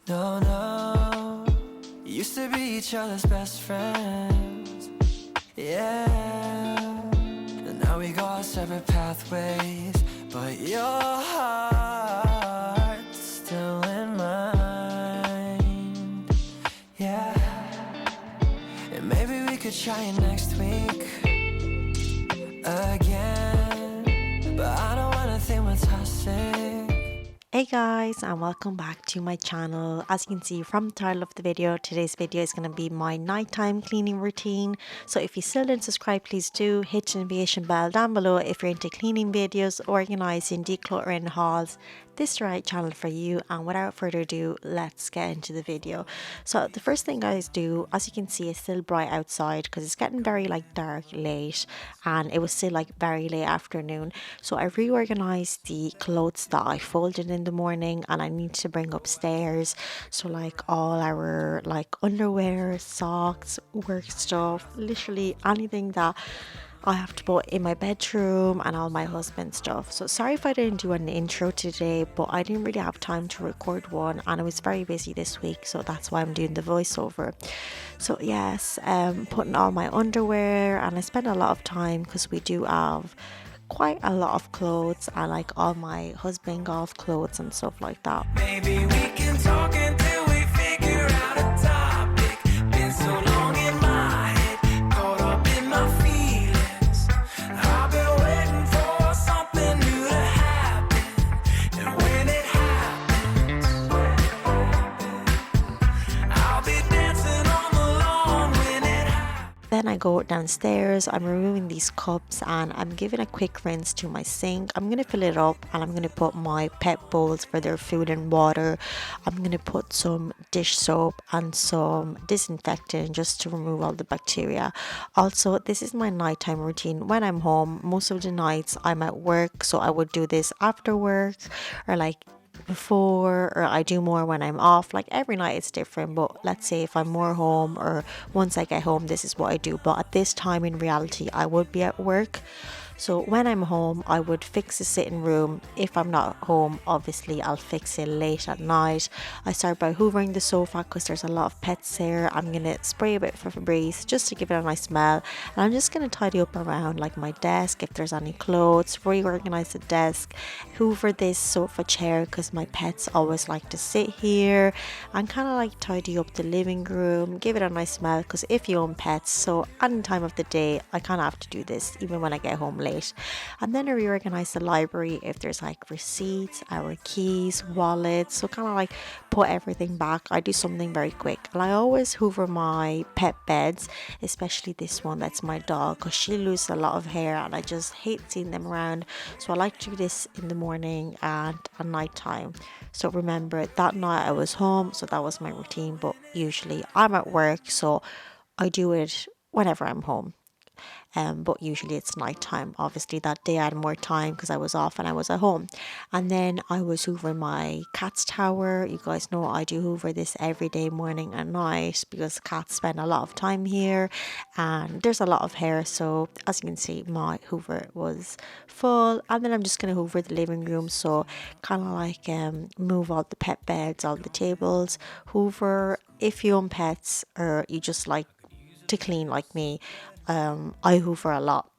No, no, used to be each other's best friends. Yeah, and now we go our separate pathways, but your heart's still in mine. Yeah, and maybe we could try it next week again, but I don't wanna think we're toxic. Hey guys, and welcome back to my channel. As you can see from the title of the video, today's video is going to be my nighttime cleaning routine. So if you still didn't subscribe, please do hit the notification bell down below if you're into cleaning videos, organizing, decluttering hauls. This is the right channel for you, and without further ado, let's get into the video. So the first thing guys do, as you can see, it's still bright outside because it's getting very dark late, and it was still very late afternoon. So I reorganized the clothes that I folded in the morning and I need to bring upstairs. So all our underwear, socks, work stuff, literally anything that I have to put in my bedroom, and all my husband's stuff. So sorry if I didn't do an intro today, but I didn't really have time to record one and I was very busy this week, so that's why I'm doing the voiceover. So yes, putting all my underwear, and I spend a lot of time because we do have quite a lot of clothes, and all my husband golf clothes and stuff like that. Maybe we can talk until we figure out a topic. Been so long in my head, caught up in my feelings. I've been waiting for something new to happen, and when it happens, I'll be dancing on the lawn when it happens. Then I go downstairs, I'm removing these cups and I'm giving a quick rinse to my sink. I'm going to fill it up and I'm going to put my pet bowls for their food and water. I'm going to put some dish soap and some disinfectant just to remove all the bacteria. Also, this is my nighttime routine when I'm home. Most of the nights I'm at work, so I would do this after work or before, or I do more when I'm off. Every night it's different, but let's say if I'm more home or once I get home, this is what I do. But at this time in reality I would be at work. So when I'm home, I would fix the sitting room. If I'm not home, obviously I'll fix it late at night. I start by hoovering the sofa because there's a lot of pets there. I'm gonna spray a bit for Febreze just to give it a nice smell, and I'm just gonna tidy up around my desk if there's any clothes, reorganize the desk, hoover this sofa chair because my pets always like to sit here, and kind of tidy up the living room, give it a nice smell because if you own pets, so any time of the day I kind of have to do this even when I get home late. And then I reorganize the library if there's receipts, our keys, wallets, so kind of put everything back. I do something very quick, and I always hoover my pet beds, especially this one that's my dog because she loses a lot of hair and I just hate seeing them around. So I like to do this in the morning and at night time. So remember, that night I was home, so that was my routine, but usually I'm at work, so I do it whenever I'm home. But usually it's nighttime. Obviously that day I had more time because I was off and I was at home. And then I was hoovering my cat's tower. You guys know I do hoover this every day, morning and night, because cats spend a lot of time here and there's a lot of hair. So as you can see, my hoover was full. And then I'm just going to hoover the living room, so kind of move all the pet beds, all the tables, hoover. If you own pets or you just like to clean like me, I hoover a lot.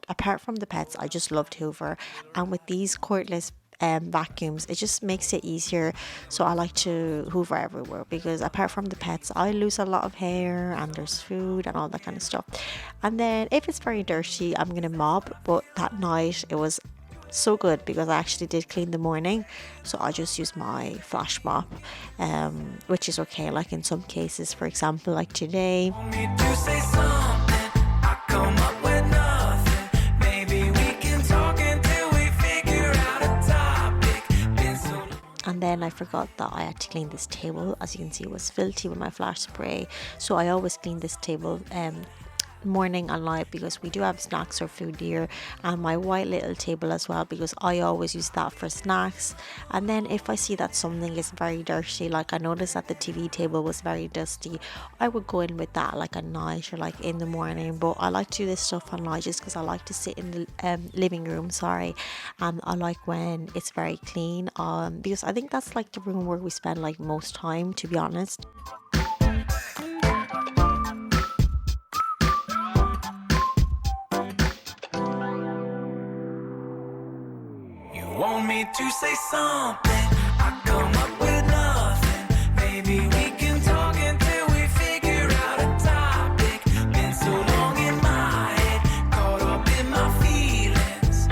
Apart from the pets, I just love to hoover, and with these cordless vacuums, it just makes it easier. So I like to hoover everywhere because apart from the pets, I lose a lot of hair and there's food and all that kind of stuff. And then if it's very dirty, I'm gonna mop. But that night it was so good because I actually did clean the morning, so I just use my flash mop, which is okay in some cases. For example, today, Me to say something, I come up with nothing. Maybe we can talk until we figure out a topic. Been so long. and then I forgot that I had to clean this table. As you can see, it was filthy with my flash spray, so I always clean this table morning and night because we do have snacks or food here, and my white little table as well because I always use that for snacks. And then if I see that something is very dirty, like I noticed that the TV table was very dusty, I would go in with that like at night or like in the morning. But I like to do this stuff at night just because I like to sit in the living room, sorry, and I like when it's very clean, because I think that's like the room where we spend like most time, to be honest. You want me to say something? I come up with nothing. Maybe we can talk until we figure out a topic. Been so long in my head, caught up in my feelings.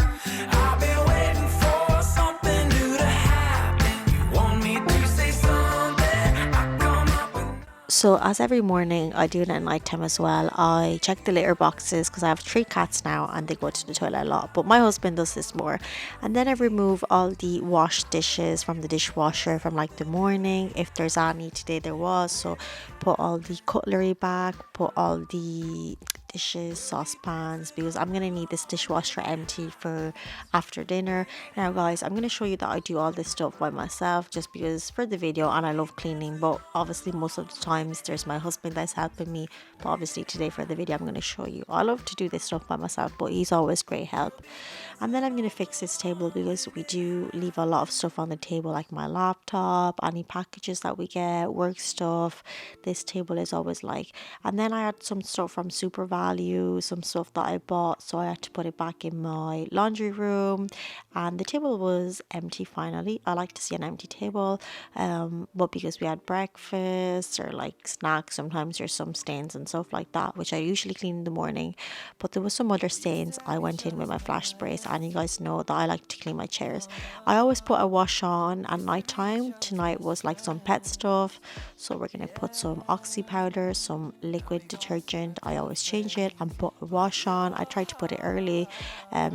I've been waiting for something new to happen. You want me to say something? I come up with So as every morning I do it at night time as well, I check the litter boxes because I have 3 cats now and they go to the toilet a lot, but my husband does this more. And then I remove all the washed dishes from the dishwasher from like the morning, if there's any. Today there was, so put all the cutlery back, put all the dishes, saucepans, because I'm gonna need this dishwasher empty for after dinner. Now guys, I'm gonna show you that I do all this stuff by myself just because for the video, and I love cleaning, but obviously most of the times there's my husband that's helping me. But obviously today for the video I'm gonna show you I love to do this stuff by myself, but he's always great help. And then I'm gonna fix this table because we do leave a lot of stuff on the table, like my laptop, any packages that we get, work stuff. This table is always like. And then I had some stuff from Super Value, some stuff that I bought, so I had to put it back in my laundry room. And the table was empty finally. I like to see an empty table, but because we had breakfast or like snacks, sometimes there's some stains and stuff like that, which I usually clean in the morning. But there was some other stains. I went in with my flash sprays, and you guys know that I like to clean my chairs. I always put a wash on at night time. Tonight was like some pet stuff, so we're gonna put some oxy powder, some liquid detergent. I always change it and put a wash on. I try to put it early,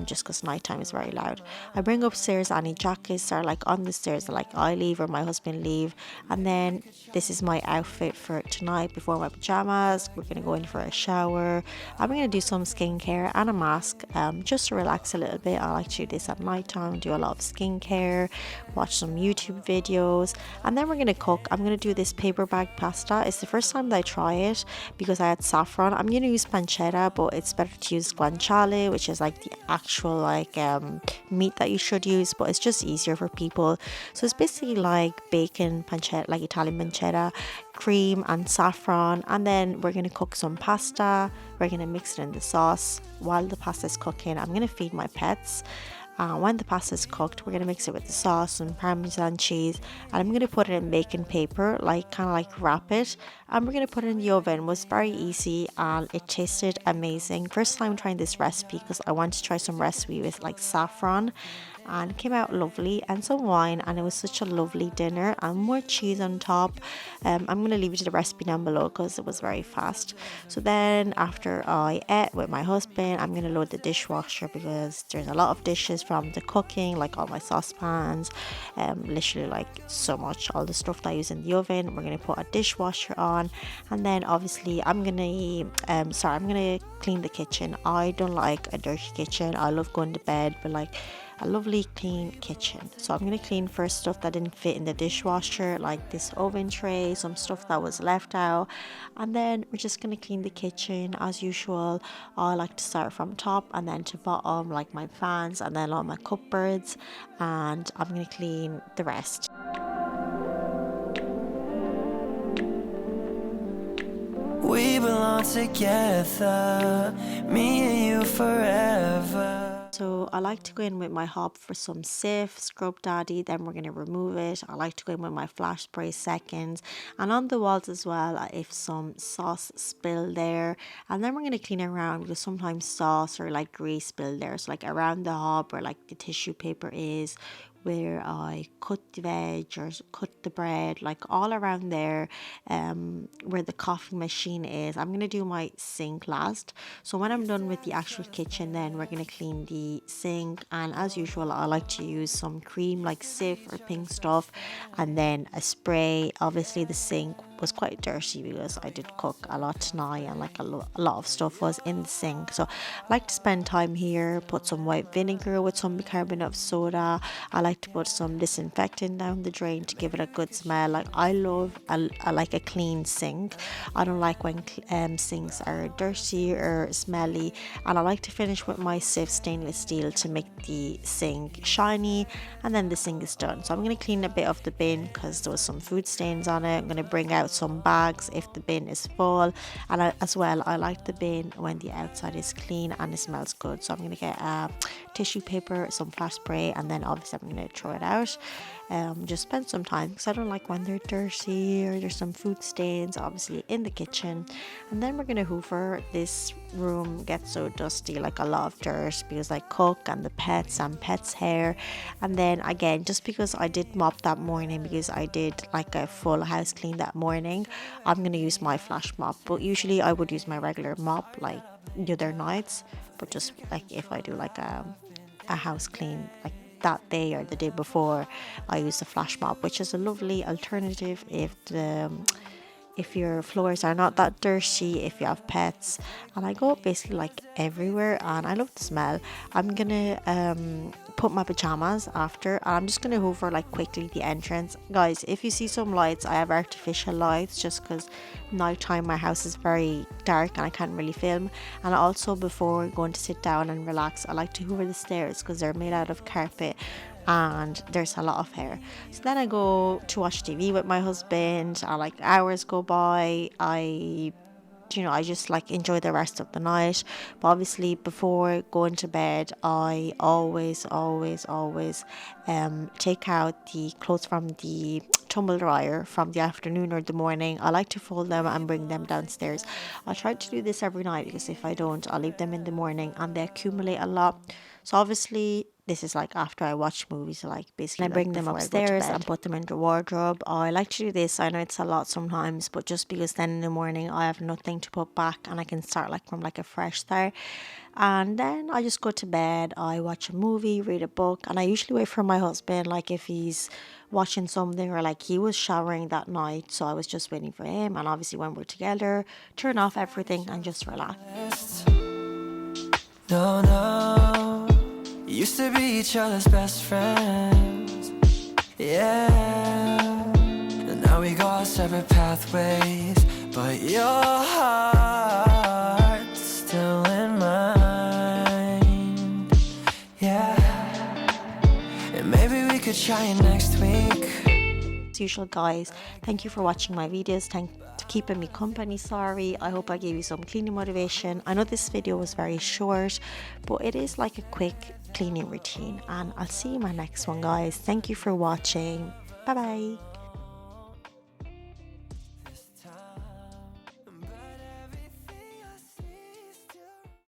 just because nighttime is very loud. I bring upstairs any jackets that are like on the stairs that like I leave or my husband leave. And then this is my outfit for tonight before my pajamas. We're gonna go in for a shower. I'm gonna do some skincare and a mask, just to relax a little bit. I like to do this at night time, do a lot of skincare, watch some YouTube videos, and then we're gonna cook. I'm gonna do this paper bag pasta. It's the first time that I try it because I had saffron. I'm gonna use pancetta, but it's better to use guanciale, which is like the actual like meat that you should use, but it's just easier for people. So it's basically like bacon pancetta, like Italian pancetta, cream and saffron. And then we're gonna cook some pasta. We're gonna mix it in the sauce. While the pasta is cooking, I'm gonna feed my pets. When the pasta is cooked, we're gonna mix it with the sauce and Parmesan cheese, and I'm gonna put it in baking paper, like kind of like wrap it, and we're gonna put it in the oven. It was very easy and it tasted amazing. First time trying this recipe because I wanted to try some recipe with like saffron, and it came out lovely, and some wine, and it was such a lovely dinner and more cheese on top. I'm gonna leave you to the recipe down below because it was very fast. So then after I ate with my husband, I'm gonna load the dishwasher because there's a lot of dishes from the cooking, like all my saucepans, literally like so much, all the stuff that I use in the oven. We're gonna put a dishwasher on, and then obviously I'm gonna clean the kitchen. I don't like a dirty kitchen. I love going to bed but like a lovely clean kitchen. So I'm gonna clean first stuff that didn't fit in the dishwasher, like this oven tray, some stuff that was left out, and then we're just gonna clean the kitchen as usual. I like to start from top and then to bottom, like my fans and then all my cupboards, and I'm gonna clean the rest. we belong together, me and you forever. So I like to go in with my hob for some Sif, Scrub Daddy, then we're going to remove it. I like to go in with my flash spray seconds, and on the walls as well, if some sauce spill there, and then we're going to clean around because sometimes sauce or like grease spill there, so like around the hob where like the tissue paper is, where I cut the veg or cut the bread, like all around there, where the coffee machine is. I'm gonna do my sink last. So when I'm done with the actual kitchen, then we're gonna clean the sink. And as usual, I like to use some cream like Cif or pink stuff, and then a spray. Obviously the sink was quite dirty because I did cook a lot tonight, and like a lot of stuff was in the sink. So I like to spend time here, put some white vinegar with some bicarbonate of soda. I like to put some disinfectant down the drain to give it a good smell. Like I love like a clean sink. I don't like when sinks are dirty or smelly, and I like to finish with my Sif stainless steel to make the sink shiny, and then the sink is done. So I'm going to clean a bit of the bin because there was some food stains on it. I'm going to bring out some bags if the bin is full, and as well I like the bin when the outside is clean and it smells good. So I'm going to get tissue paper, some flash spray, and then obviously I'm going to throw it out. Just spend some time because I don't like when they're dirty or there's some food stains obviously in the kitchen. And then we're going to hoover. This room gets so dusty, like a lot of dirt because I cook, and the pets and pets hair. And then again, just because I did mop that morning, because I did like a full house clean that morning, I'm going to use my flash mop. But usually I would use my regular mop like the other nights, but just like if I do like a house clean like that day or the day before, I use the flash mop, which is a lovely alternative if your floors are not that dirty, if you have pets. And I go basically like everywhere, and I love the smell. I'm gonna put my pajamas after, and I'm just gonna hoover like quickly the entrance. Guys, if you see some lights, I have artificial lights just because nighttime my house is very dark and I can't really film. And also before going to sit down and relax, I like to hoover the stairs because they're made out of carpet and there's a lot of hair. So then I go to watch TV with my husband, and like hours go by. I just like enjoy the rest of the night. But obviously before going to bed, I always take out the clothes from the tumble dryer from the afternoon or the morning. I like to fold them and bring them downstairs. I try to do this every night because if I don't, I'll leave them in the morning and they accumulate a lot. So obviously this is like after I watch movies, like basically I bring them upstairs and put them in the wardrobe. I like to do this. I know it's a lot sometimes, but just because then in the morning I have nothing to put back and I can start like from like a fresh start. And then I just go to bed. I watch a movie, read a book, and I usually wait for my husband, like if he's watching something or like he was showering that night, so I was just waiting for him. And obviously when we're together, turn off everything and just relax. No, used to be each other's best friends, yeah. And now we go our separate pathways, but your heart's still in mine, yeah. And maybe we could try it next week. As usual, guys, thank you for watching my videos. Thank you for keeping me company. Sorry, I hope I gave you some cleaning motivation. I know this video was very short, but it is like a quick cleaning routine, and I'll see you in my next one, guys. Thank you for watching. Bye bye.